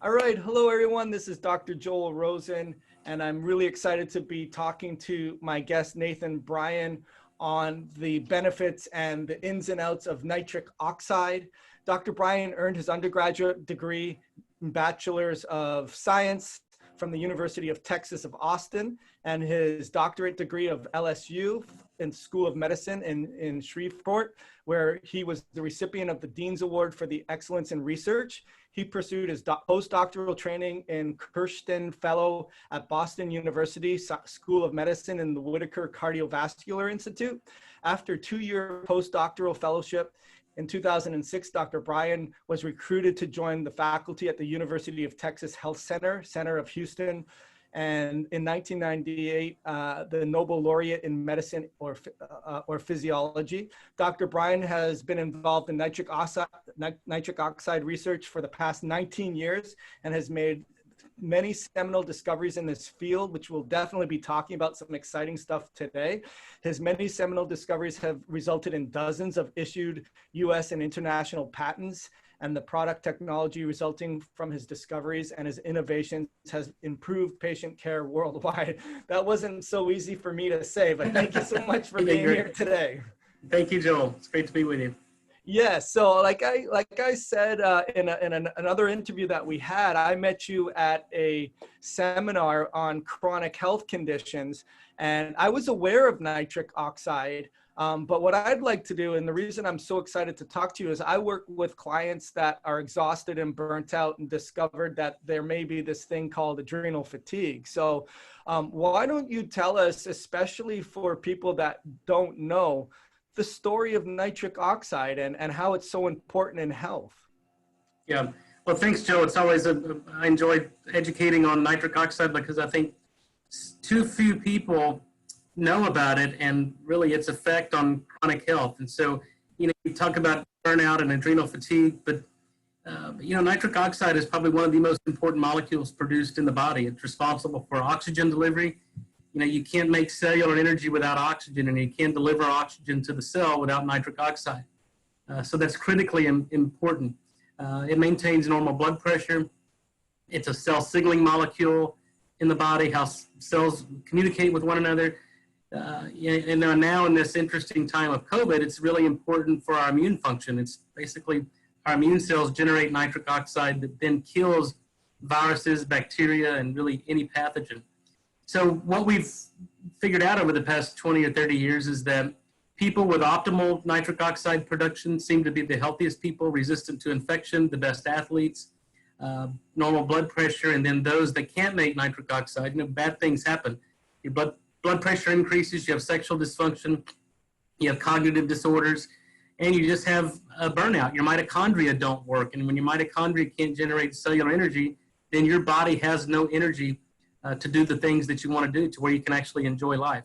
All right, hello everyone. This is Dr. Joel Rosen, and I'm really excited to be talking to my guest Nathan Bryan on the benefits and the ins and outs of nitric oxide. Dr. Bryan earned his undergraduate degree in Bachelor's of Science from the University of Texas of Austin and his doctorate degree of LSU in School of Medicine in Shreveport, where he was the recipient of the Dean's Award for the Excellence in Research. He pursued his postdoctoral training in Kirsten Fellow at Boston University School of Medicine in the Whitaker Cardiovascular Institute. After a 2-year postdoctoral fellowship in 2006, Dr. Bryan was recruited to join the faculty at the University of Texas Health Center of Houston. And in 1998, the Nobel Laureate in Medicine or Physiology. Dr. Bryan has been involved in nitric oxide research for the past 19 years and has made many seminal discoveries in this field, which we'll definitely be talking about some exciting stuff today. His many seminal discoveries have resulted in dozens of issued US and international patents, and the product technology resulting from his discoveries and his innovations has improved patient care worldwide. That wasn't so easy for me to say, but thank you so much for being here today. Thank you, Joel. It's great to be with you. Yeah, so like I said in another interview that we had, I met you at a seminar on chronic health conditions, and I was aware of nitric oxide. But what I'd like to do, and the reason I'm so excited to talk to you, is I work with clients that are exhausted and burnt out and discovered that there may be this thing called adrenal fatigue. So why don't you tell us, especially for people that don't know, the story of nitric oxide and how it's so important in health? Yeah, well, thanks, Joe. It's always I enjoy educating on nitric oxide because I think too few people know about it and really its effect on chronic health. And so, you talk about burnout and adrenal fatigue, but nitric oxide is probably one of the most important molecules produced in the body. It's responsible for oxygen delivery. You can't make cellular energy without oxygen, and you can't deliver oxygen to the cell without nitric oxide. So that's critically important. It maintains normal blood pressure. It's a cell signaling molecule in the body, how cells communicate with one another. And now in this interesting time of COVID, it's really important for our immune function. It's basically our immune cells generate nitric oxide that then kills viruses, bacteria, and really any pathogen. So what we've figured out over the past 20 or 30 years is that people with optimal nitric oxide production seem to be the healthiest people, resistant to infection, the best athletes, normal blood pressure, and then those that can't make nitric oxide, bad things happen. Your blood pressure increases, you have sexual dysfunction, you have cognitive disorders, and you just have a burnout. Your mitochondria don't work, and when your mitochondria can't generate cellular energy, then your body has no energy to do the things that you want to do, to where you can actually enjoy life.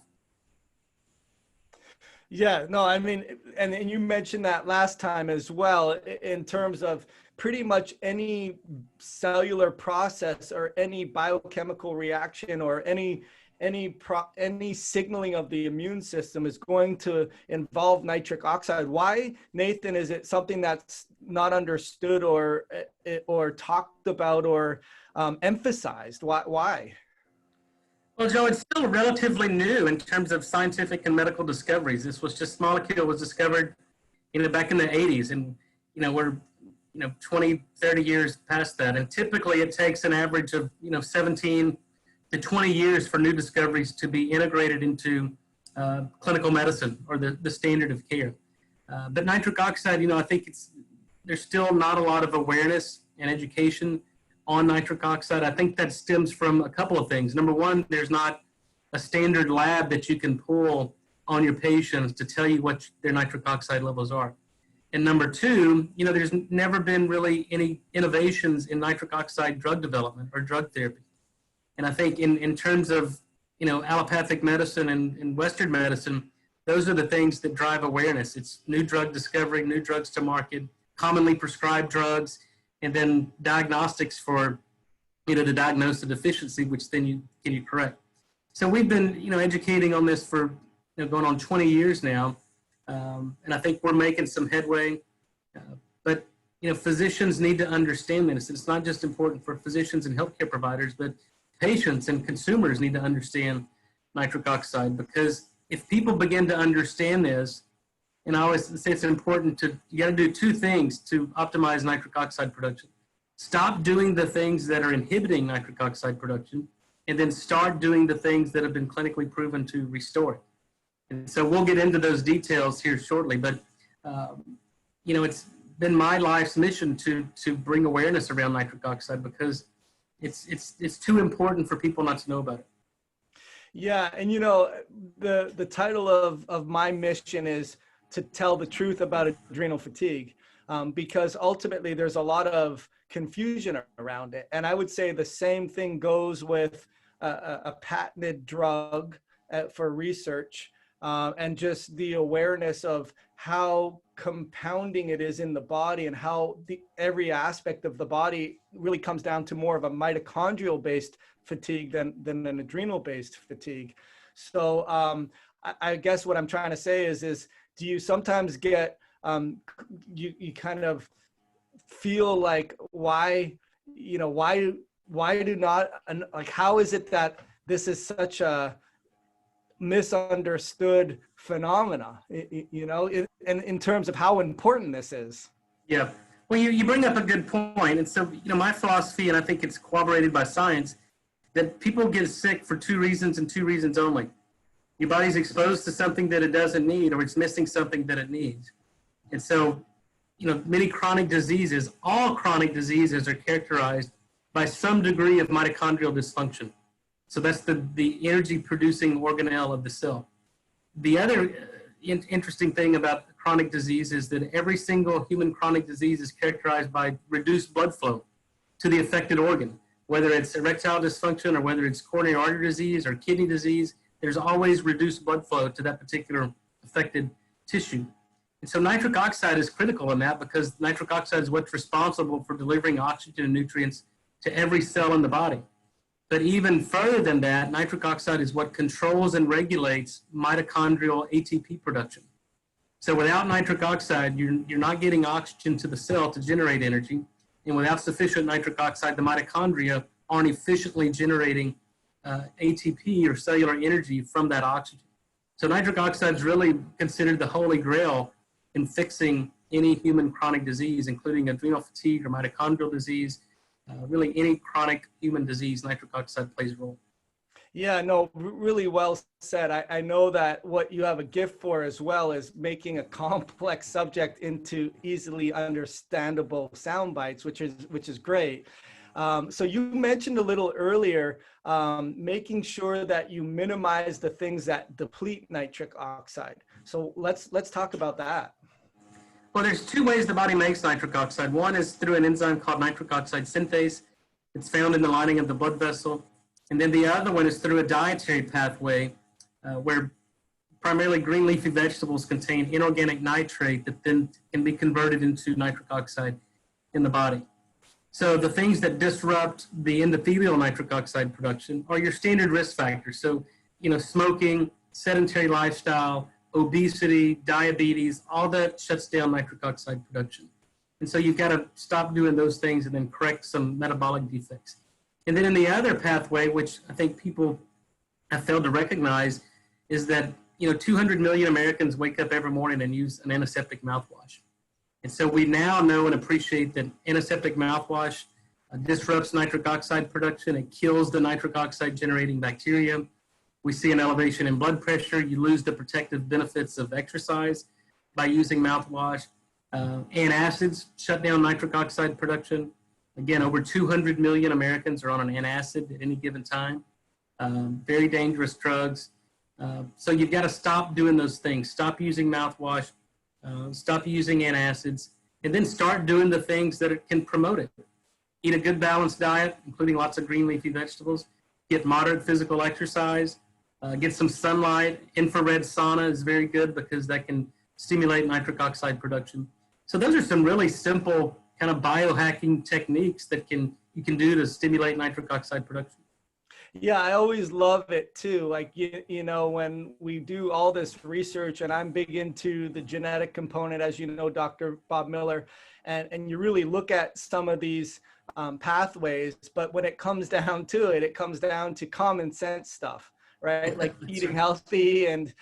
Yeah, no, I mean, and you mentioned that last time as well, in terms of pretty much any cellular process or any biochemical reaction or any signaling of the immune system is going to involve nitric oxide. Why, Nathan, is it something that's not understood or talked about or emphasized? Why? Well, Joe, it's still relatively new in terms of scientific and medical discoveries. This molecule was discovered, back in the 80s, and we're 20, 30 years past that. And typically, it takes an average of 17 to 20 years for new discoveries to be integrated into clinical medicine or the standard of care. But nitric oxide, I think there's still not a lot of awareness and education on nitric oxide. I think that stems from a couple of things. Number one, there's not a standard lab that you can pull on your patients to tell you what their nitric oxide levels are. And number two, there's never been really any innovations in nitric oxide drug development or drug therapy. And I think in terms of, allopathic medicine and Western medicine, those are the things that drive awareness. It's new drug discovery, new drugs to market, commonly prescribed drugs, and then diagnostics for, to diagnose the deficiency, which then you correct. So we've been, educating on this for going on 20 years now, and I think we're making some headway. But physicians need to understand this. It's not just important for physicians and healthcare providers, but patients and consumers need to understand nitric oxide, because if people begin to understand this, and I always say it's important you got to do two things to optimize nitric oxide production. Stop doing the things that are inhibiting nitric oxide production, and then start doing the things that have been clinically proven to restore it. And so we'll get into those details here shortly, but it's been my life's mission to bring awareness around nitric oxide, because it's too important for people not to know about it. Yeah, and the title of my mission is to tell the truth about adrenal fatigue, because ultimately there's a lot of confusion around it. And I would say the same thing goes with a patented drug for research, and just the awareness of how compounding it is in the body, and how every aspect of the body really comes down to more of a mitochondrial based fatigue than an adrenal based fatigue. So I guess what I'm trying to say is do you sometimes get you kind of feel like why do not, like, how is it that this is such a misunderstood phenomena, in terms of how important this is? Yeah, well, you bring up a good point. And so, my philosophy, and I think it's corroborated by science, that people get sick for two reasons and two reasons only. Your body's exposed to something that it doesn't need, or it's missing something that it needs. And so, many chronic diseases, all chronic diseases are characterized by some degree of mitochondrial dysfunction. So that's the energy producing organelle of the cell. The other interesting thing about chronic disease is that every single human chronic disease is characterized by reduced blood flow to the affected organ, whether it's erectile dysfunction or whether it's coronary artery disease or kidney disease. There's always reduced blood flow to that particular affected tissue. And so nitric oxide is critical in that, because nitric oxide is what's responsible for delivering oxygen and nutrients to every cell in the body. But even further than that, nitric oxide is what controls and regulates mitochondrial ATP production. So without nitric oxide, you're not getting oxygen to the cell to generate energy. And without sufficient nitric oxide, the mitochondria aren't efficiently generating ATP or cellular energy from that oxygen. So nitric oxide is really considered the holy grail in fixing any human chronic disease, including adrenal fatigue or mitochondrial disease. Really any chronic human disease, nitric oxide plays a role. Yeah, no, really well said. I know that what you have a gift for as well is making a complex subject into easily understandable sound bites, which is great. So you mentioned a little earlier, making sure that you minimize the things that deplete nitric oxide. So let's talk about that. Well, there's two ways the body makes nitric oxide. One is through an enzyme called nitric oxide synthase. It's found in the lining of the blood vessel. And then the other one is through a dietary pathway where primarily green leafy vegetables contain inorganic nitrate that then can be converted into nitric oxide in the body. So the things that disrupt the endothelial nitric oxide production are your standard risk factors. So, smoking, sedentary lifestyle, obesity, diabetes, all that shuts down nitric oxide production. And so you've got to stop doing those things and then correct some metabolic defects. And then in the other pathway, which I think people have failed to recognize, is that 200 million Americans wake up every morning and use an antiseptic mouthwash. And so we now know and appreciate that antiseptic mouthwash disrupts nitric oxide production. It kills the nitric oxide generating bacteria. We see an elevation in blood pressure. You lose the protective benefits of exercise by using mouthwash. Antacids shut down nitric oxide production. Again, over 200 million Americans are on an antacid at any given time. Very dangerous drugs. So you've got to stop doing those things. Stop using mouthwash. Stop using antacids. And then start doing the things that can promote it. Eat a good balanced diet, including lots of green leafy vegetables. Get moderate physical exercise. Get some sunlight. Infrared sauna is very good because that can stimulate nitric oxide production. So those are some really simple kind of biohacking techniques that you can do to stimulate nitric oxide production. Yeah, I always love it too. Like, when we do all this research, and I'm big into the genetic component, as you know, Dr. Bob Miller, and you really look at some of these pathways, but when it comes down to it, it comes down to common sense stuff, right? Like eating healthy and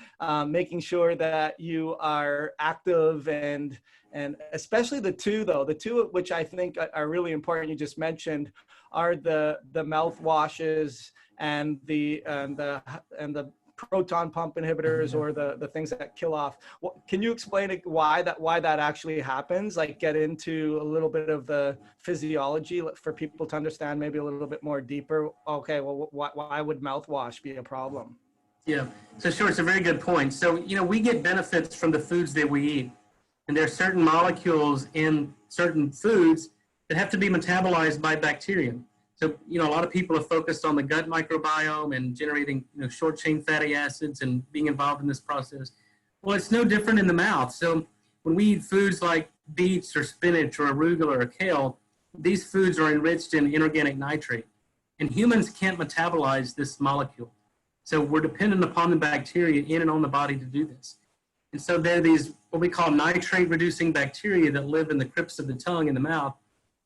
making sure that you are active, and especially the two which I think are really important, you just mentioned, are the mouthwashes and the proton pump inhibitors, or the things that kill off. Can you explain why that actually happens? Like get into a little bit of the physiology for people to understand maybe a little bit more deeper. Okay, well, why would mouthwash be a problem? Yeah, so sure, it's a very good point. So, we get benefits from the foods that we eat. And there are certain molecules in certain foods that have to be metabolized by bacteria. So, a lot of people are focused on the gut microbiome and generating, short chain fatty acids and being involved in this process. Well, it's no different in the mouth. So when we eat foods like beets or spinach or arugula or kale, these foods are enriched in inorganic nitrate. And humans can't metabolize this molecule. So we're dependent upon the bacteria in and on the body to do this. And so there are these, what we call nitrate-reducing bacteria that live in the crypts of the tongue in the mouth.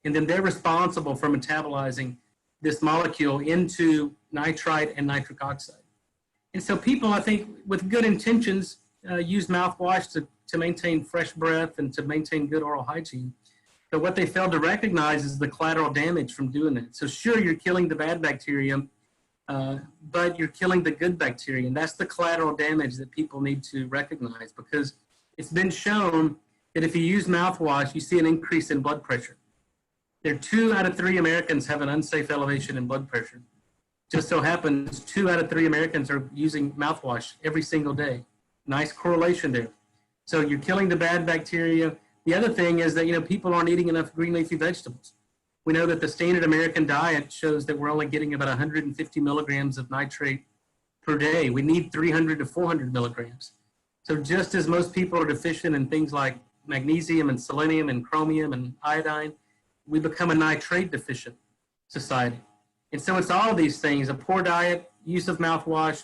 And then they're responsible for metabolizing this molecule into nitrite and nitric oxide. And so people, I think, with good intentions, use mouthwash to maintain fresh breath and to maintain good oral hygiene. But what they fail to recognize is the collateral damage from doing that. So sure, you're killing the bad bacteria, but you're killing the good bacteria. And that's the collateral damage that people need to recognize, because it's been shown that if you use mouthwash, you see an increase in blood pressure. There are 2 out of 3 Americans have an unsafe elevation in blood pressure. Just so happens 2 out of 3 Americans are using mouthwash every single day. Nice correlation there. So you're killing the bad bacteria. The other thing is that, people aren't eating enough green leafy vegetables. We know that the standard American diet shows that we're only getting about 150 milligrams of nitrate per day. We need 300 to 400 milligrams. So just as most people are deficient in things like magnesium and selenium and chromium and iodine, we become a nitrate deficient society. And so it's all of these things: a poor diet, use of mouthwash,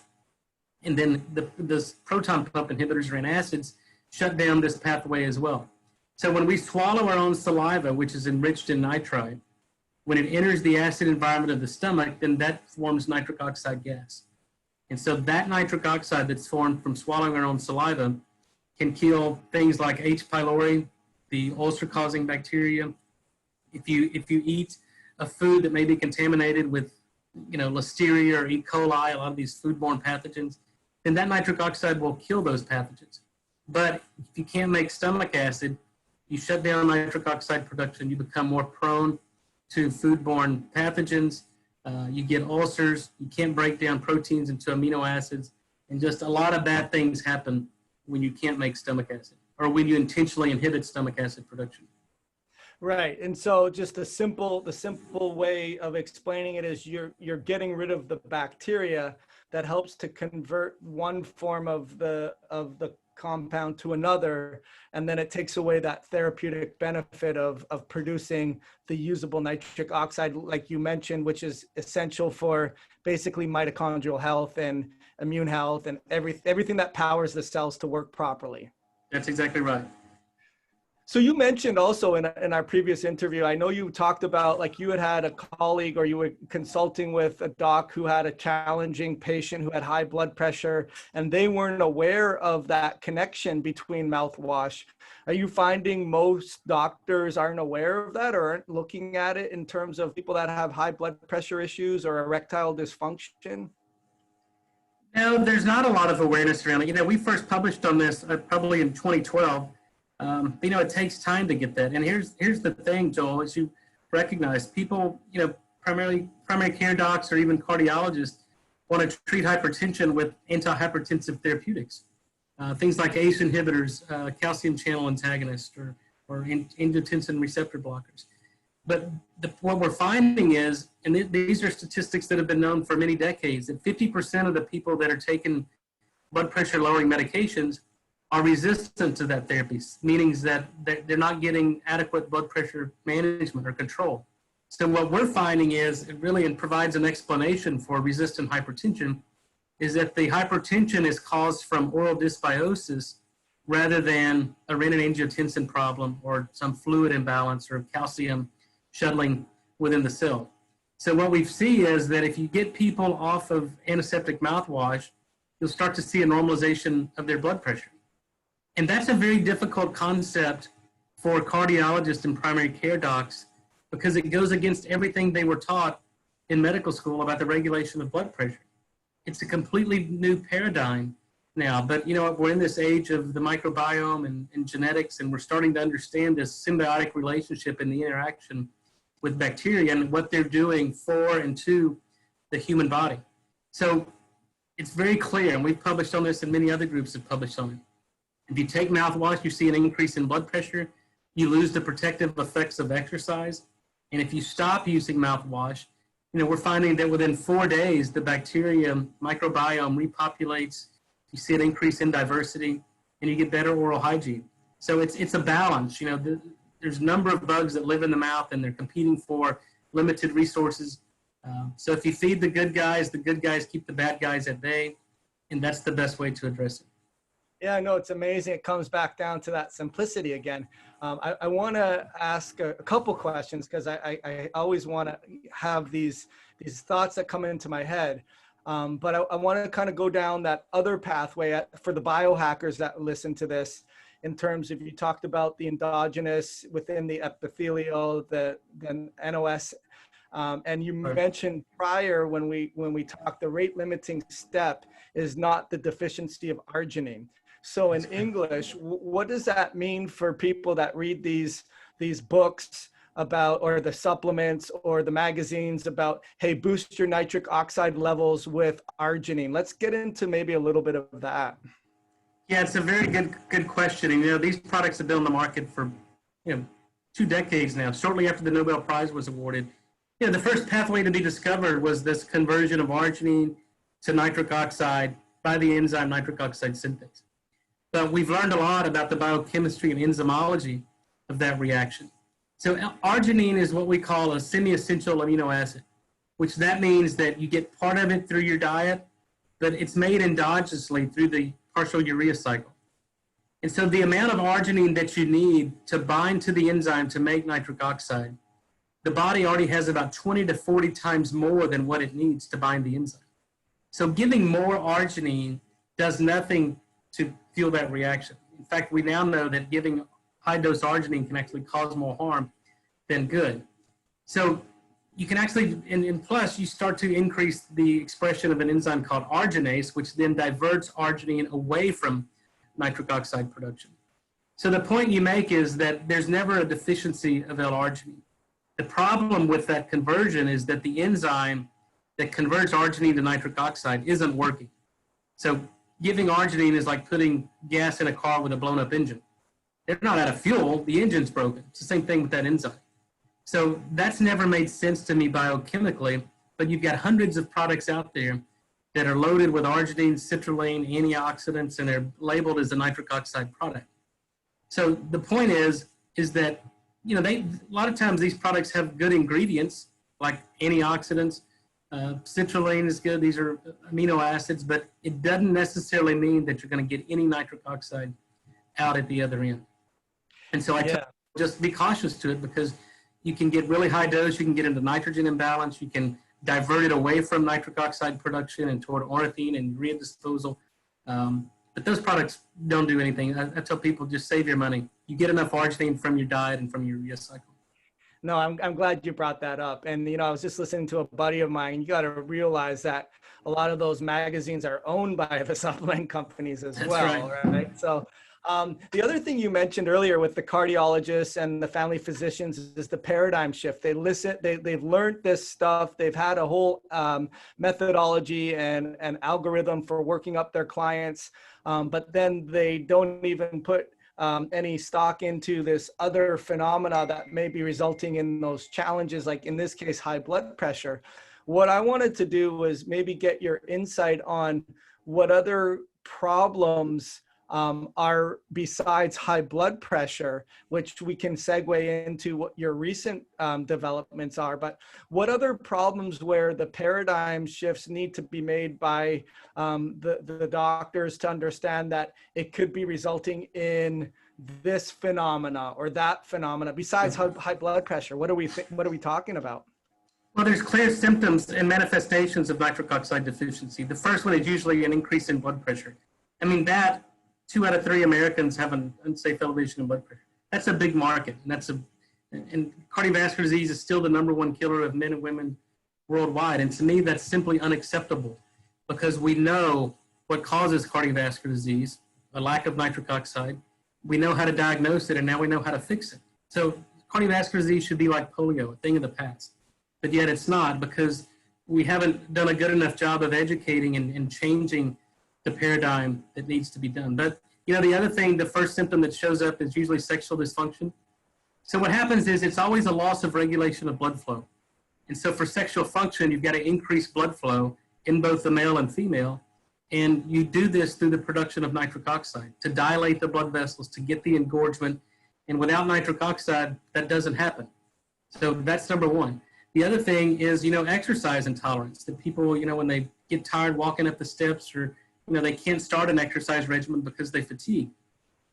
and then the proton pump inhibitors or antacids shut down this pathway as well. So when we swallow our own saliva, which is enriched in nitrite, when it enters the acid environment of the stomach, then that forms nitric oxide gas. And so that nitric oxide that's formed from swallowing our own saliva can kill things like H. pylori, the ulcer-causing bacteria. If you eat a food that may be contaminated with, Listeria or E. coli, a lot of these foodborne pathogens, then that nitric oxide will kill those pathogens. But if you can't make stomach acid, you shut down nitric oxide production, you become more prone to foodborne pathogens, you get ulcers, you can't break down proteins into amino acids, and just a lot of bad things happen when you can't make stomach acid, or when you intentionally inhibit stomach acid production. Right. And so just the simple way of explaining it is you're getting rid of the bacteria that helps to convert one form of the compound to another, and then it takes away that therapeutic benefit of producing the usable nitric oxide, like you mentioned, which is essential for basically mitochondrial health and immune health and everything that powers the cells to work properly. That's exactly right. So you mentioned also in our previous interview, I know you talked about like you had a colleague, or you were consulting with a doc who had a challenging patient who had high blood pressure, and they weren't aware of that connection between mouthwash. Are you finding most doctors aren't aware of that, or aren't looking at it in terms of people that have high blood pressure issues or erectile dysfunction? No, there's not a lot of awareness around it. We first published on this probably in 2012. It takes time to get that. And here's the thing, Joel, as you recognize, people, primary care docs or even cardiologists want to treat hypertension with antihypertensive therapeutics. Things like ACE inhibitors, calcium channel antagonists, or angiotensin receptor blockers. But what we're finding is, and these are statistics that have been known for many decades, that 50% of the people that are taking blood pressure lowering medications are resistant to that therapy, meaning that they're not getting adequate blood pressure management or control. So what we're finding is, it really provides an explanation for resistant hypertension, is that the hypertension is caused from oral dysbiosis rather than a renin-angiotensin problem or some fluid imbalance or calcium shuttling within the cell. So what we see is that if you get people off of antiseptic mouthwash, you'll start to see a normalization of their blood pressure. And that's a very difficult concept for cardiologists and primary care docs because it goes against everything they were taught in medical school about the regulation of blood pressure. It's a completely new paradigm now, but we're in this age of the microbiome and genetics, and we're starting to understand this symbiotic relationship and the interaction with bacteria and what they're doing for and to the human body. So it's very clear, and we've published on this and many other groups have published on it. If you take mouthwash, you see an increase in blood pressure, you lose the protective effects of exercise. And if you stop using mouthwash, we're finding that within 4 days, the bacterium microbiome repopulates, you see an increase in diversity, and you get better oral hygiene. So it's a balance. There's a number of bugs that live in the mouth, and they're competing for limited resources. So if you feed the good guys keep the bad guys at bay, and that's the best way to address it. Yeah, no, it's amazing. It comes back down to that simplicity again. I want to ask a couple questions because I always want to have these thoughts that come into my head. But I want to kind of go down that other pathway for the biohackers that listen to this, in terms of, you talked about the endogenous within the epithelial, the NOS, and you mentioned prior when we talked, the rate limiting step is not the deficiency of arginine. So in English, what does that mean for people that read these books about, or the supplements or the magazines about, hey, boost your nitric oxide levels with arginine? Let's get into maybe a little bit of that. Yeah, it's a very good question. And, these products have been on the market for 2 decades now. Shortly after the Nobel Prize was awarded, the first pathway to be discovered was this conversion of arginine to nitric oxide by the enzyme nitric oxide synthase. But we've learned a lot about the biochemistry and enzymology of that reaction. So arginine is what we call a semi-essential amino acid, which that means that you get part of it through your diet, but it's made endogenously through the partial urea cycle. And so the amount of arginine that you need to bind to the enzyme to make nitric oxide, the body already has about 20 to 40 times more than what it needs to bind the enzyme. So giving more arginine does nothing to fuel that reaction. In fact, we now know that giving high dose arginine can actually cause more harm than good. So you can actually, and plus you start to increase the expression of an enzyme called arginase, which then diverts arginine away from nitric oxide production. So the point you make is that there's never a deficiency of L-arginine. The problem with that conversion is that the enzyme that converts arginine to nitric oxide isn't working. So giving arginine is like putting gas in a car with a blown up engine. They're not out of fuel, the engine's broken. It's the same thing with that enzyme. So that's never made sense to me biochemically, but you've got hundreds of products out there that are loaded with arginine, citrulline, antioxidants, and they're labeled as a nitric oxide product. So the point is that, a lot of times these products have good ingredients like antioxidants, citrulline is good, these are amino acids, but it doesn't necessarily mean that you're going to get any nitric oxide out at the other end. And so I tell people, just be cautious to it, because you can get really high dose, you can get into nitrogen imbalance, you can divert it away from nitric oxide production and toward ornithine and urea disposal. But those products don't do anything. I tell people, just save your money. You get enough arginine from your diet and from your urea cycle. No, I'm glad you brought that up. And, I was just listening to a buddy of mine. You got to realize that a lot of those magazines are owned by the supplement companies as well, right? So the other thing you mentioned earlier with the cardiologists and the family physicians is the paradigm shift. They've learned this stuff. They've had a whole methodology and algorithm for working up their clients, but then they don't even put any stock into this other phenomena that may be resulting in those challenges, like in this case, high blood pressure. What I wanted to do was maybe get your insight on what other problems are, besides high blood pressure, which we can segue into what your recent developments are, but what other problems where the paradigm shifts need to be made by the doctors to understand that it could be resulting in this phenomena or that phenomena, besides high blood pressure? What are we talking about? Well, there's clear symptoms and manifestations of nitric oxide deficiency. The first one is usually an increase in blood pressure. I mean, that 2 out of 3 Americans have an unsafe elevation in blood pressure. That's a big market, and cardiovascular disease is still the #1 killer of men and women worldwide. And to me, that's simply unacceptable, because we know what causes cardiovascular disease, a lack of nitric oxide. We know how to diagnose it, and now we know how to fix it. So cardiovascular disease should be like polio, a thing of the past. But yet it's not, because we haven't done a good enough job of educating and changing the paradigm that needs to be done. But the other thing, the first symptom that shows up is usually sexual dysfunction. So what happens is it's always a loss of regulation of blood flow. And so for sexual function, you've got to increase blood flow in both the male and female. And you do this through the production of nitric oxide to dilate the blood vessels, to get the engorgement. And without nitric oxide, that doesn't happen. So that's #1. The other thing is, exercise intolerance, that people, when they get tired walking up the steps, or they can't start an exercise regimen because they fatigue.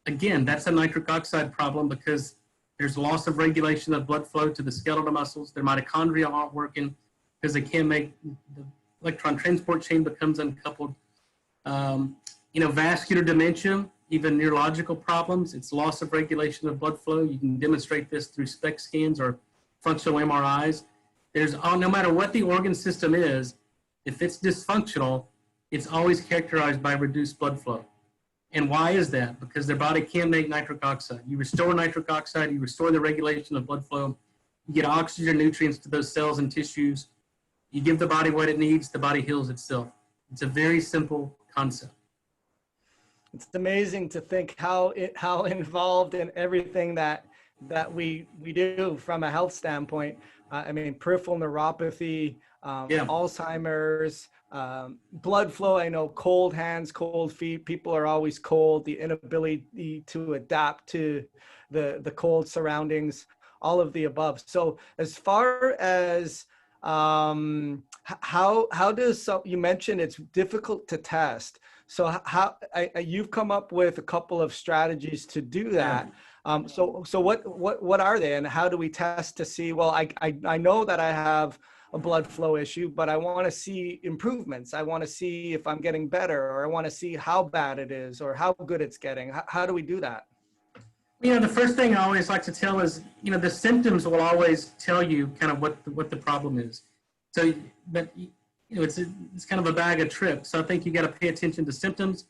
Again, that's a nitric oxide problem, because there's loss of regulation of blood flow to the skeletal muscles. Their mitochondria aren't working because they can't make the electron transport chain becomes uncoupled. Vascular dementia, even neurological problems, it's loss of regulation of blood flow. You can demonstrate this through SPECT scans or functional MRIs. No matter what the organ system is, if it's dysfunctional, it's always characterized by reduced blood flow. And why is that? Because their body can't make nitric oxide. You restore nitric oxide, you restore the regulation of blood flow, you get oxygen nutrients to those cells and tissues, you give the body what it needs, the body heals itself. It's a very simple concept. It's amazing to think how involved in everything that we do from a health standpoint. Peripheral neuropathy, Alzheimer's, blood flow. I know cold hands, cold feet. People are always cold. The inability to adapt to the cold surroundings. All of the above. So, as far as how does you mentioned it's difficult to test. So you've come up with a couple of strategies to do that. So what are they, and how do we test to see? Well, I know that I have a blood flow issue, but I want to see improvements. I want to see if I'm getting better, or I want to see how bad it is or how good it's getting. How do we do that? The first thing I always like to tell is, the symptoms will always tell you kind of what the problem is. So, but it's kind of a bag of tricks. So I think you got to pay attention to symptoms.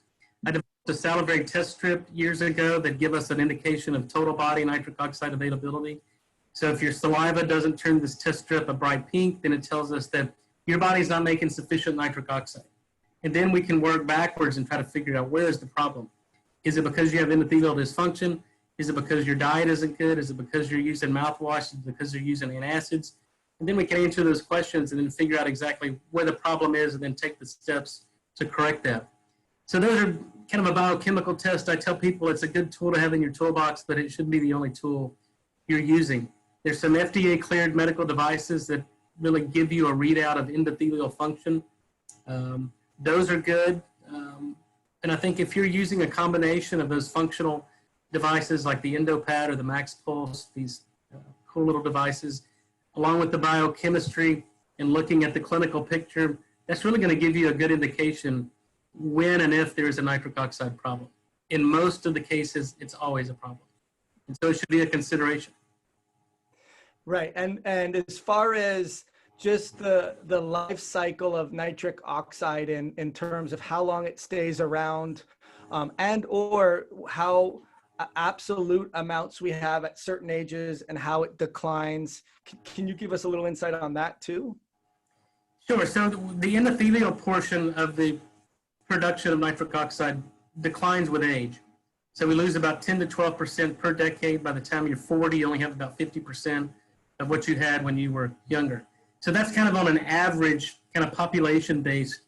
I developed a salivary test strip years ago that give us an indication of total body nitric oxide availability. So if your saliva doesn't turn this test strip a bright pink, then it tells us that your body's not making sufficient nitric oxide. And then we can work backwards and try to figure out, where is the problem? Is it because you have endothelial dysfunction? Is it because your diet isn't good? Is it because you're using mouthwash? Is it because you're using antacids? And then we can answer those questions and then figure out exactly where the problem is, and then take the steps to correct that. So those are kind of a biochemical test. I tell people it's a good tool to have in your toolbox, but it shouldn't be the only tool you're using. There's some FDA cleared medical devices that really give you a readout of endothelial function. Those are good. And I think if you're using a combination of those functional devices like the EndoPad or the Max Pulse, these cool little devices, along with the biochemistry and looking at the clinical picture, that's really going to give you a good indication when and if there is a nitric oxide problem. In most of the cases, it's always a problem. And so it should be a consideration. Right. And as far as just the life cycle of nitric oxide in terms of how long it stays around, and or how absolute amounts we have at certain ages and how it declines. Can you give us a little insight on that too? Sure. So the endothelial portion of the production of nitric oxide declines with age. So we lose about 10 to 12% per decade. By the time you're 40, you only have about 50% of what you had when you were younger. So that's kind of on an average kind of population-based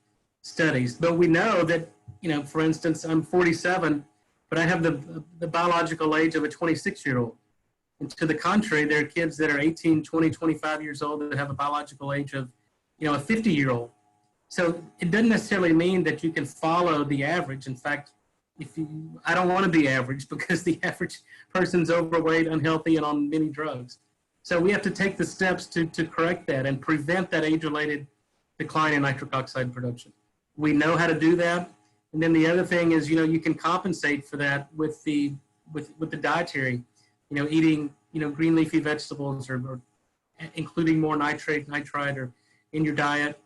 studies. But we know that, for instance, I'm 47, but I have the biological age of a 26-year-old. And to the contrary, there are kids that are 18, 20, 25 years old that have a biological age of, a 50-year-old. So it doesn't necessarily mean that you can follow the average. In fact, I don't want to be average because the average person's overweight, unhealthy, and on many drugs. So we have to take the steps to correct that and prevent that age-related decline in nitric oxide production. We know how to do that. And then the other thing is, you can compensate for that with the dietary, eating, green leafy vegetables or including more nitrite or in your diet.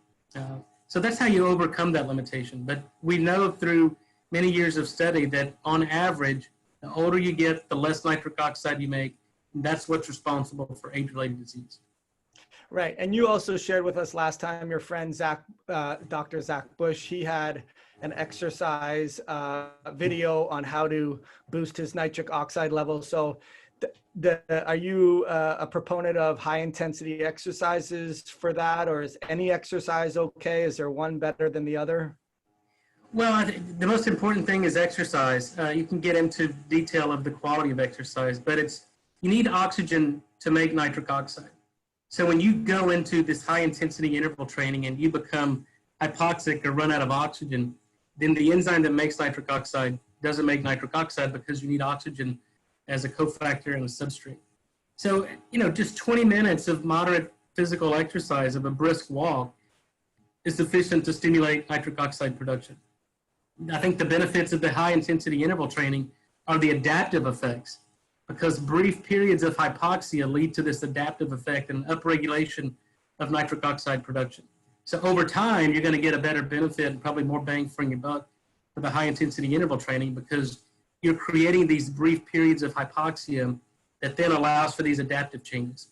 So that's how you overcome that limitation. But we know through many years of study that on average, the older you get, the less nitric oxide you make. And that's what's responsible for age-related disease. Right. And you also shared with us last time, your friend Dr. Zach Bush, he had an exercise video on how to boost his nitric oxide levels. So are you a proponent of high intensity exercises for that, or is any exercise okay? Is there one better than the other? Well, I think the most important thing is exercise. You can get into detail of the quality of exercise, but you need oxygen to make nitric oxide. So when you go into this high intensity interval training and you become hypoxic or run out of oxygen, then the enzyme that makes nitric oxide doesn't make nitric oxide because you need oxygen as a cofactor and a substrate. So, just 20 minutes of moderate physical exercise of a brisk walk is sufficient to stimulate nitric oxide production. I think the benefits of the high intensity interval training are the adaptive effects, because brief periods of hypoxia lead to this adaptive effect and upregulation of nitric oxide production. So over time, you're going to get a better benefit and probably more bang for your buck for the high intensity interval training, because you're creating these brief periods of hypoxia that then allows for these adaptive changes.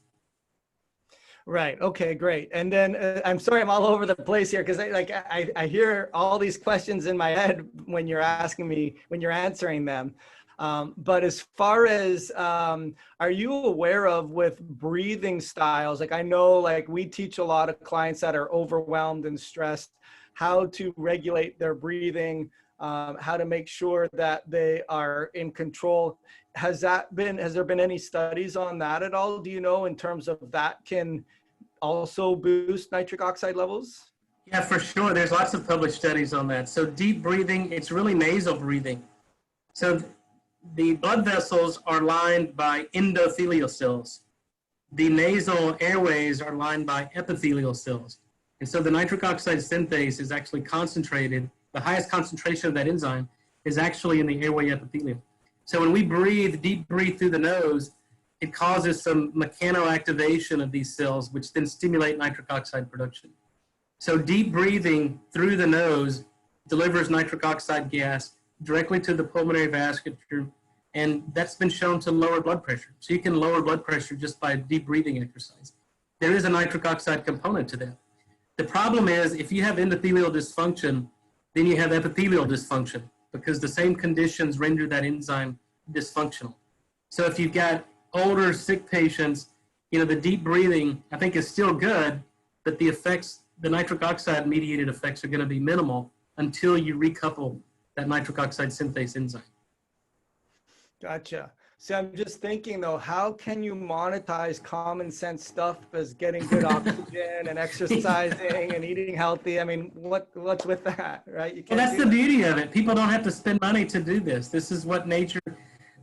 Right. Okay, great. And then I'm sorry, I'm all over the place here because I hear all these questions in my head when you're asking me, when you're answering them. But as far as, are you aware of with breathing styles? I know we teach a lot of clients that are overwhelmed and stressed, how to regulate their breathing, how to make sure that they are in control. Has there been any studies on that at all? Do you know, in terms of that can also boost nitric oxide levels? Yeah, for sure. There's lots of published studies on that. So deep breathing, it's really nasal breathing. So the blood vessels are lined by endothelial cells. The nasal airways are lined by epithelial cells. And so the nitric oxide synthase is actually concentrated. The highest concentration of that enzyme is actually in the airway epithelium. So when we deep breathe through the nose, it causes some mechanoactivation of these cells, which then stimulate nitric oxide production. So deep breathing through the nose delivers nitric oxide gas directly to the pulmonary vasculature, and that's been shown to lower blood pressure. So you can lower blood pressure just by deep breathing exercise. There is a nitric oxide component to that. The problem is, if you have endothelial dysfunction, then you have epithelial dysfunction, because the same conditions render that enzyme dysfunctional. So if you've got older, sick patients, the deep breathing, I think, is still good, but the nitric oxide mediated effects are going to be minimal until you recouple that nitric oxide synthase enzyme. Gotcha. See, I'm just thinking though, how can you monetize common sense stuff as getting good oxygen and exercising and eating healthy? I mean, what's with that, right? Well, that's the beauty of it. People don't have to spend money to do this. This is what nature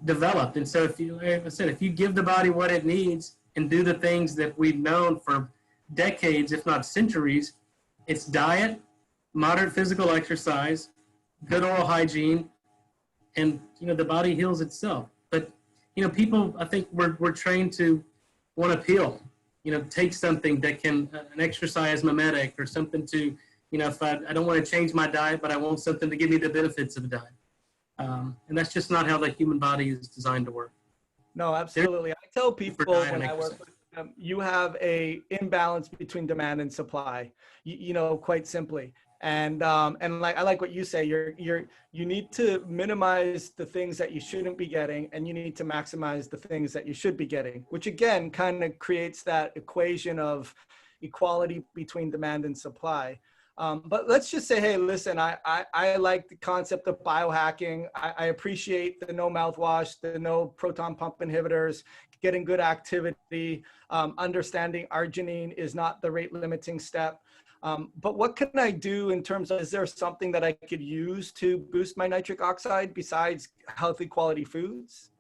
developed. And so if you give the body what it needs and do the things that we've known for decades, if not centuries, it's diet, moderate physical exercise, good oral hygiene, and the body heals itself. But people, I think we're trained to want to pill, take something that can, an exercise mimetic or something to, if I don't want to change my diet, but I want something to give me the benefits of the diet. And that's just not how the human body is designed to work. No, absolutely. I tell people when I work with them, you have a imbalance between demand and supply, quite simply. And I like what you say, you need to minimize the things that you shouldn't be getting, and you need to maximize the things that you should be getting, which again, kind of creates that equation of equality between demand and supply. But let's just say, hey, listen, I like the concept of biohacking. I appreciate the no mouthwash, the no proton pump inhibitors, getting good activity, understanding arginine is not the rate limiting step. But what can I do in terms of, is there something that I could use to boost my nitric oxide besides healthy quality foods?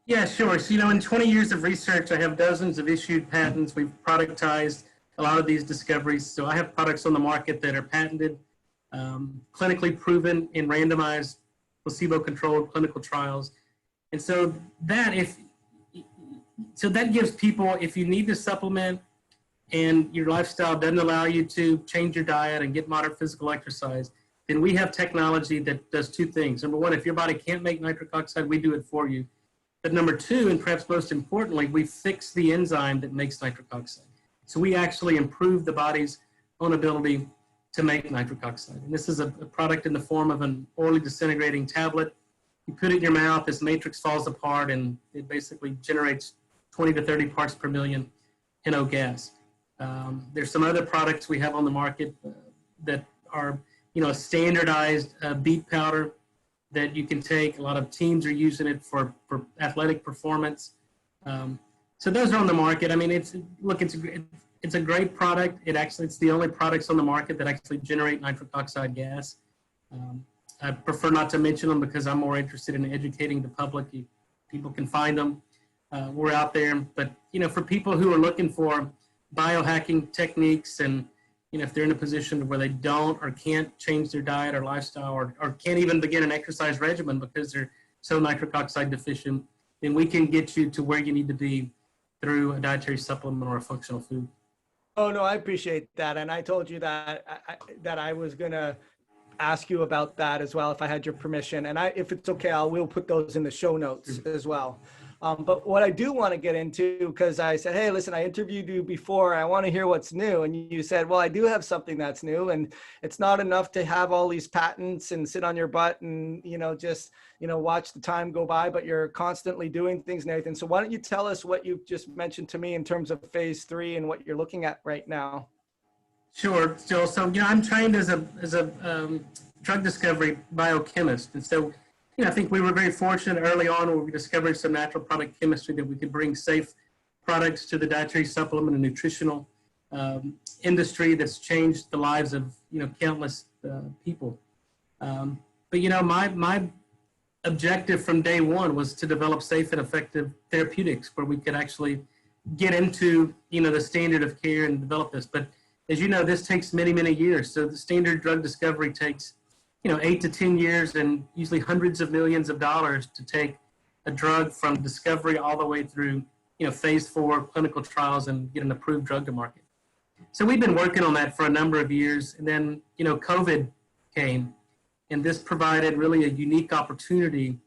Yeah, sure. So, in 20 years of research, I have dozens of issued patents. We've productized a lot of these discoveries. So I have products on the market that are patented, clinically proven in randomized, placebo-controlled clinical trials. And so that gives people, if you need to supplement and your lifestyle doesn't allow you to change your diet and get moderate physical exercise, then we have technology that does two things. Number one, if your body can't make nitric oxide, we do it for you. But number two, and perhaps most importantly, we fix the enzyme that makes nitric oxide. So we actually improve the body's own ability to make nitric oxide. And this is a product in the form of an orally disintegrating tablet. You put it in your mouth, this matrix falls apart, and it basically generates 20 to 30 parts per million NO gas. There's some other products we have on the market that are, a standardized beet powder that you can take. A lot of teams are using it for athletic performance. So those are on the market. I mean, it's a great product. It's the only products on the market that actually generate nitric oxide gas. I prefer not to mention them because I'm more interested in educating the public. People can find them. We're out there. But, for people who are looking for biohacking techniques and, if they're in a position where they don't or can't change their diet or lifestyle or can't even begin an exercise regimen because they're so nitric oxide deficient, then we can get you to where you need to be through a dietary supplement or a functional food. Oh, no, I appreciate that. And I told you that I was going to ask you about that as well, if I had your permission. And if it's okay, we'll put those in the show notes as well. But what I do want to get into, because I said, hey, listen, I interviewed you before. I want to hear what's new. And you said, well, I do have something that's new. And it's not enough to have all these patents and sit on your butt and, just, watch the time go by, but you're constantly doing things, Nathan. So why don't you tell us what you've just mentioned to me in terms of phase 3 and what you're looking at right now? Sure, Joel. So, I'm trained as a drug discovery biochemist. And so, I think we were very fortunate early on when we discovered some natural product chemistry that we could bring safe products to the dietary supplement and nutritional industry that's changed the lives of, countless people. But, my objective from day one was to develop safe and effective therapeutics where we could actually get into, the standard of care and develop this. But as you know, this takes many, many years. So the standard drug discovery takes 8 to 10 years and usually hundreds of millions of dollars to take a drug from discovery all the way through, phase 4 clinical trials and get an approved drug to market. So we've been working on that for a number of years. And then, COVID came, and this provided really a unique opportunity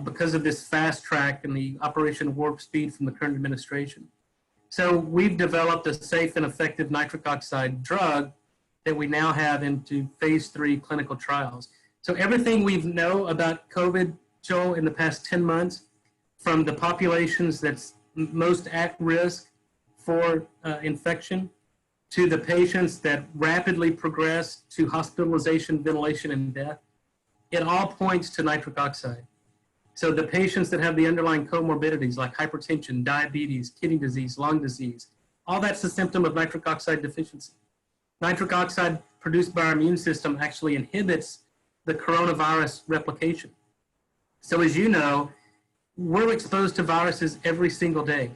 because of this fast track and the Operation Warp Speed from the current administration. So we've developed a safe and effective nitric oxide drug that we now have into phase 3 clinical trials. So everything we know about COVID, Joel, in the past 10 months, from the populations that's most at risk for infection, to the patients that rapidly progress to hospitalization, ventilation, and death, it all points to nitric oxide. So the patients that have the underlying comorbidities like hypertension, diabetes, kidney disease, lung disease, all that's a symptom of nitric oxide deficiency. Nitric oxide produced by our immune system actually inhibits the coronavirus replication. So as you know, we're exposed to viruses every single day.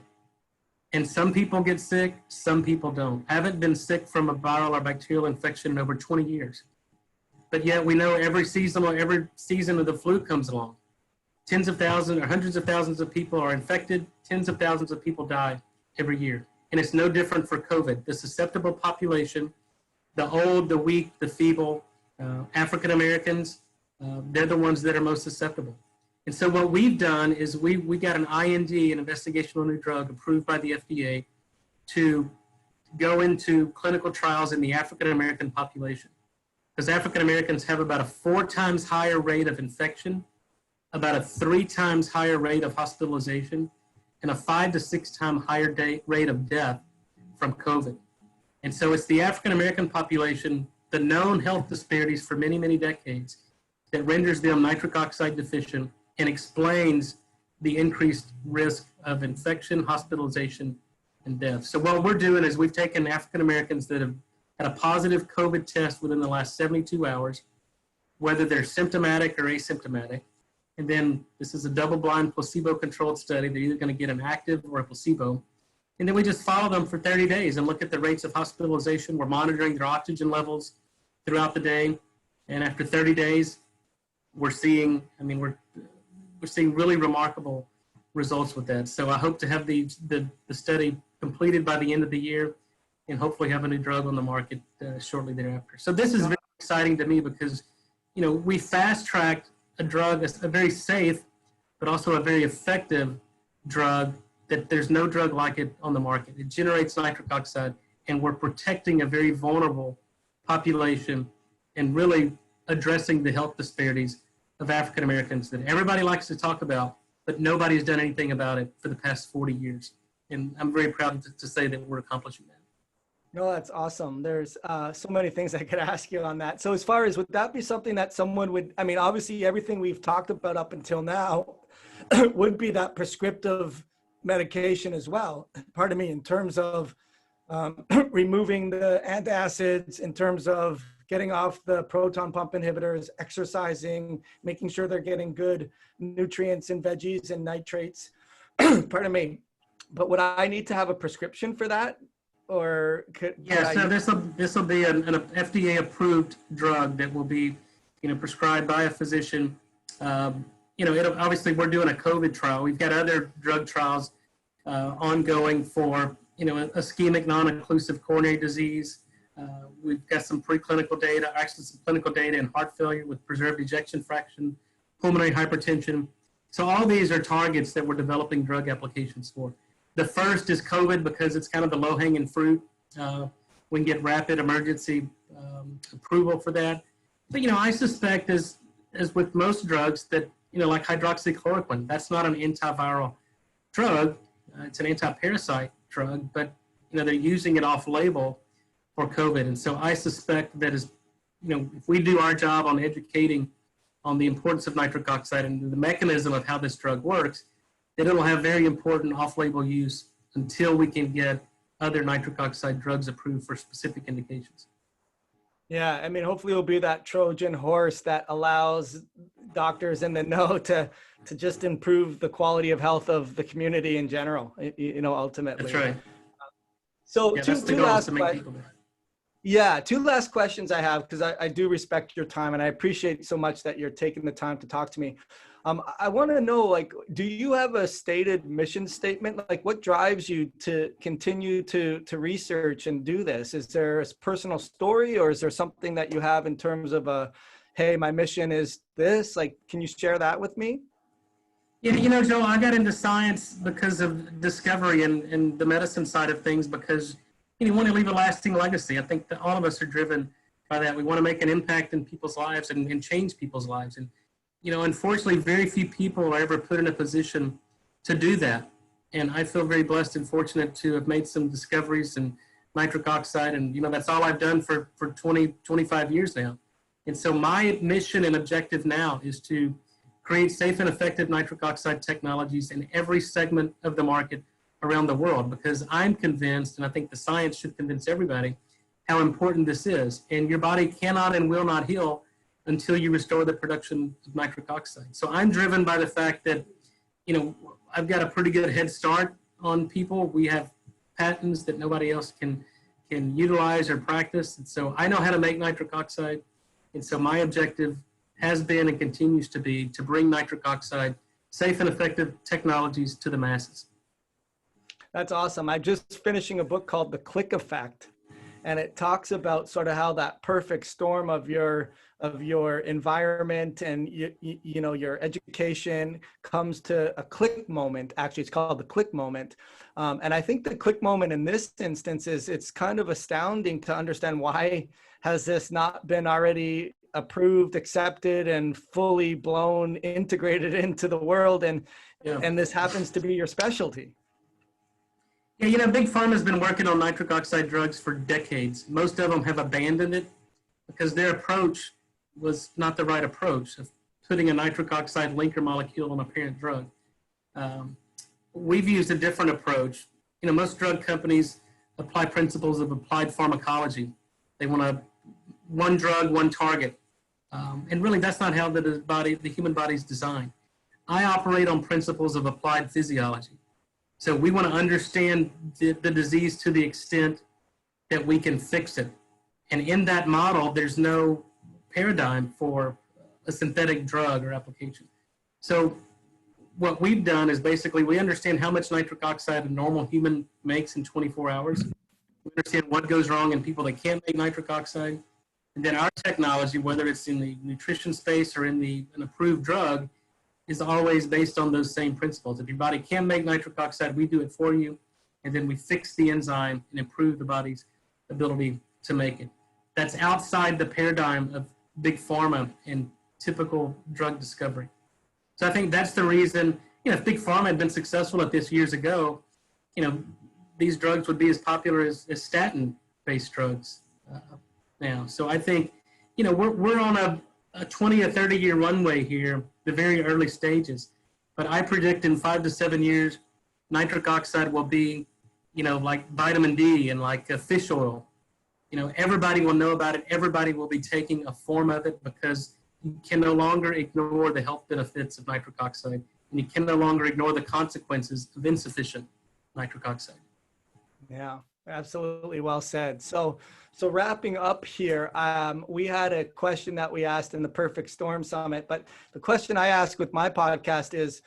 And some people get sick, some people don't. I haven't been sick from a viral or bacterial infection in over 20 years. But yet we know every season of the flu comes along. Tens of thousands or hundreds of thousands of people are infected, tens of thousands of people die every year. And it's no different for COVID. The susceptible population, the old, the weak, the feeble, African Americans, they're the ones that are most susceptible. And so what we've done is we got an IND, an investigational new drug, approved by the FDA to go into clinical trials in the African American population. Because African Americans have about a 4 times higher rate of infection, about a 3 times higher rate of hospitalization, and a 5 to 6 times higher rate of death from COVID. And so it's the African-American population, the known health disparities for many, many decades, that renders them nitric oxide deficient and explains the increased risk of infection, hospitalization, and death. So what we're doing is we've taken African-Americans that have had a positive COVID test within the last 72 hours, whether they're symptomatic or asymptomatic. And then this is a double-blind placebo-controlled study. They're either going to get an active or a placebo. And then we just follow them for 30 days and look at the rates of hospitalization. We're monitoring their oxygen levels throughout the day. And after 30 days, we're seeing really remarkable results with that. So I hope to have the study completed by the end of the year and hopefully have a new drug on the market shortly thereafter. So this is very exciting to me because, we fast-tracked a drug, a very safe, but also a very effective drug that there's no drug like it on the market. It generates nitric oxide, and we're protecting a very vulnerable population and really addressing the health disparities of African Americans that everybody likes to talk about, but nobody's done anything about it for the past 40 years. And I'm very proud to say that we're accomplishing that. No, that's awesome. There's so many things I could ask you on that. So as far as, would that be something that someone would, obviously everything we've talked about up until now would be that prescriptive medication as well, pardon me, in terms of removing the antacids, in terms of getting off the proton pump inhibitors, exercising, making sure they're getting good nutrients and veggies and nitrates, pardon me. But would I need to have a prescription for that? Or so this will be an FDA approved drug that will be prescribed by a physician. Obviously we're doing a COVID trial. We've got other drug trials ongoing for ischemic non-occlusive coronary disease. We've got some preclinical data, actually some clinical data in heart failure with preserved ejection fraction, pulmonary hypertension. So all these are targets that we're developing drug applications for. The first is COVID because it's kind of the low-hanging fruit. We can get rapid emergency approval for that. But, I suspect as with most drugs that, like hydroxychloroquine, that's not an antiviral drug. It's an anti-parasite drug, but, they're using it off-label for COVID. And so I suspect that if we do our job on educating on the importance of nitric oxide and the mechanism of how this drug works, that it'll have very important off-label use until we can get other nitric oxide drugs approved for specific indications. Yeah, hopefully it'll be that Trojan horse that allows doctors in the know to just improve the quality of health of the community in general, ultimately. That's right. So two last questions I have, because I do respect your time and I appreciate so much that you're taking the time to talk to me. I want to know, do you have a stated mission statement? What drives you to continue to research and do this? Is there a personal story, or is there something that you have in terms of hey, my mission is this? Can you share that with me? Yeah, Joe, I got into science because of discovery and the medicine side of things because you want to leave a lasting legacy. I think that all of us are driven by that. We want to make an impact in people's lives and change people's lives. And unfortunately, very few people are ever put in a position to do that. And I feel very blessed and fortunate to have made some discoveries in nitric oxide. And, that's all I've done for 20, 25 years now. And so my mission and objective now is to create safe and effective nitric oxide technologies in every segment of the market around the world, because I'm convinced, and I think the science should convince everybody, how important this is. And your body cannot and will not heal until you restore the production of nitric oxide. So I'm driven by the fact that, I've got a pretty good head start on people. We have patents that nobody else can utilize or practice. And so I know how to make nitric oxide. And so my objective has been and continues to be to bring nitric oxide, safe and effective technologies to the masses. That's awesome. I'm just finishing a book called The Click Effect, and it talks about sort of how that perfect storm of your environment and your education comes to a click moment. Actually, it's called the click moment. And I think the click moment in this instance it's kind of astounding to understand why has this not been already approved, accepted, and fully blown, integrated into the world. And this happens to be your specialty. Yeah, you know, Big Pharma has been working on nitric oxide drugs for decades. Most of them have abandoned it because their approach was not the right approach of putting a nitric oxide linker molecule on a parent drug. We've used a different approach. You know, most drug companies apply principles of applied pharmacology. They want a one drug, one target. And really, that's not how the human body is designed. I operate on principles of applied physiology. So we want to understand the disease to the extent that we can fix it. And in that model, there's no paradigm for a synthetic drug or application. So what we've done is basically we understand how much nitric oxide a normal human makes in 24 hours. We understand what goes wrong in people that can't make nitric oxide. And then our technology, whether it's in the nutrition space or in an approved drug, is always based on those same principles. If your body can make nitric oxide, we do it for you, and then we fix the enzyme and improve the body's ability to make it. That's outside the paradigm of big pharma and typical drug discovery. So I think that's the reason, you know, if big pharma had been successful at this years ago, you know, these drugs would be as popular as statin-based drugs now. So I think, you know, we're on a 20 or 30 year runway here, the very early stages. But I predict in 5 to 7 years, nitric oxide will be, you know, like vitamin D and like fish oil. You know, everybody will know about it. Everybody will be taking a form of it because you can no longer ignore the health benefits of nitric oxide, and you can no longer ignore the consequences of insufficient nitric oxide. Yeah, absolutely well said. So wrapping up here, we had a question that we asked in the Perfect Storm Summit, but the question I ask with my podcast is,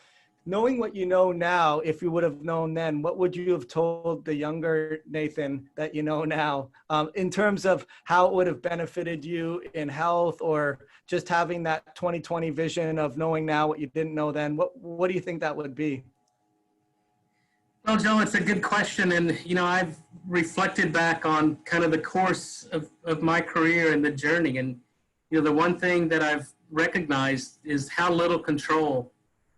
knowing what you know now, if you would have known then, what would you have told the younger Nathan that you know now, in terms of how it would have benefited you in health, or just having that 20/20 vision of knowing now what you didn't know then? What do you think that would be? Well, Joe, it's a good question. And, you know, I've reflected back on kind of the course of my career and the journey. And, you know, the one thing that I've recognized is how little control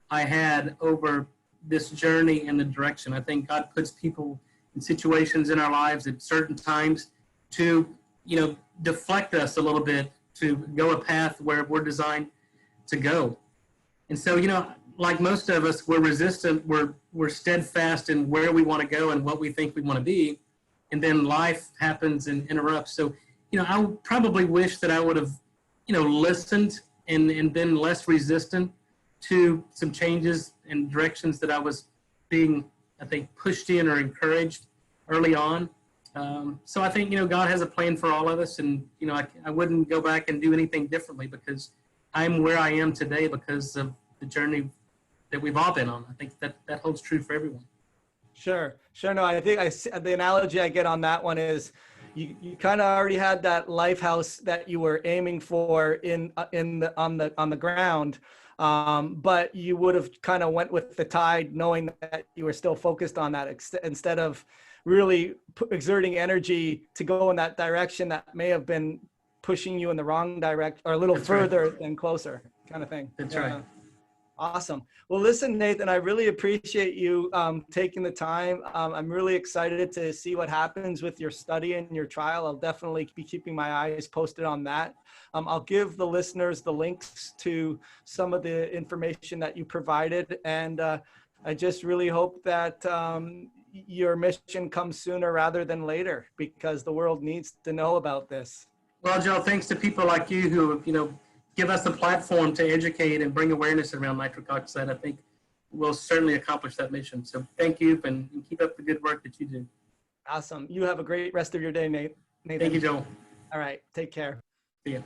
I had over this journey and the direction. I think God puts people in situations in our lives at certain times to, you know, deflect us a little bit to go a path where we're designed to go. And so, you know, like most of us, we're resistant, we're steadfast in where we want to go and what we think we want to be. And then life happens and interrupts. So, you know, I probably wish that I would have, you know, listened and been less resistant to some changes and directions that I was being, I think, pushed in or encouraged early on. So I think, you know, God has a plan for all of us, and, you know, I wouldn't go back and do anything differently because I'm where I am today because of the journey that we've all been on. I think that holds true for everyone. Sure. No, I think the analogy I get on that one is you kind of already had that life house that you were aiming for on the ground. But you would have kind of went with the tide, knowing that you were still focused on that instead of really exerting energy to go in that direction that may have been pushing you in the wrong direction, or a little further than closer, kind of thing. That's right. Awesome. Well, listen, Nathan, I really appreciate you taking the time. I'm really excited to see what happens with your study and your trial. I'll definitely be keeping my eyes posted on that. I'll give the listeners the links to some of the information that you provided. And I just really hope that your mission comes sooner rather than later, because the world needs to know about this. Well, Joe, thanks to people like you who, you know, give us a platform to educate and bring awareness around nitric oxide. I think we'll certainly accomplish that mission. So thank you, and keep up the good work that you do. Awesome. You have a great rest of your day, Nathan. Thank you, Joel. All right. Take care. See ya.